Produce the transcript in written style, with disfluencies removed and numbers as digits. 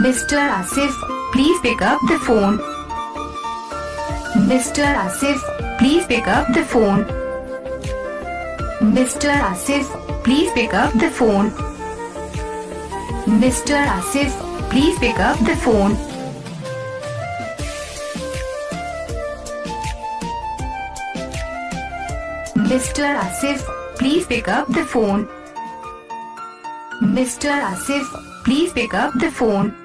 Mr. Asif, please pick up the phone. Mr. Asif, please pick up the phone. Mr. Asif, please pick up the phone. Mr. Asif, please pick up the phone. Mr. Asif, please pick up the phone. Mr. Asif, please pick up the phone.